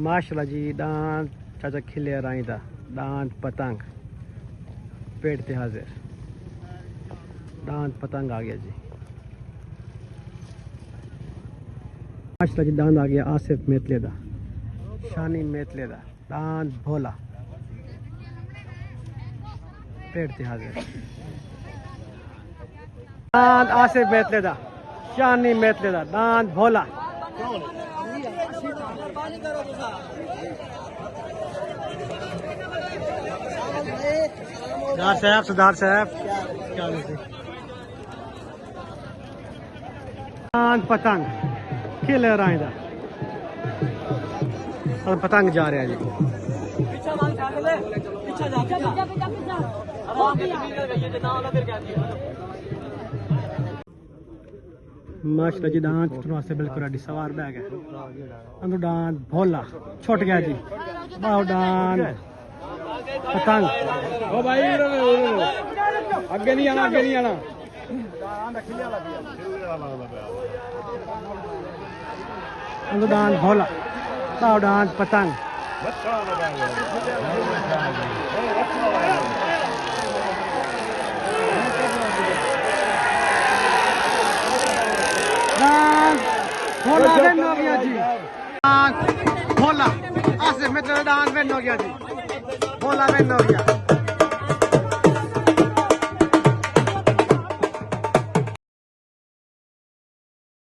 माशाल्लाह जी दांत चाचा खिले राई दा दांत पतंग पेट ते हाजिर दांत पतंग आ गया जी। माशाल्लाह जी दांत आ गया आसिफ मेतले दा शानी मेतले दा दांत भोला पेट ते हाजिर दांत आसिफ मेतले दा शानी मेतले दा दांत भोला सरदार साहब दांत पतंग खिले राई दा और पतंग जा रहा है जी। माशाल्लाह जी दांत वास्ते बिल्कुल रेडी सवार बैग है अंदर दांत भोला छुट गया जी बाहु दांत पतंग ओ भाई अगे नहीं आना अगे नहीं आना अंदर दांत भोला बाहु दांत पतंग भोला वेन हो गया जी भोला आसिफ मित्र दान वेन हो गया जी भोला वेन हो गया।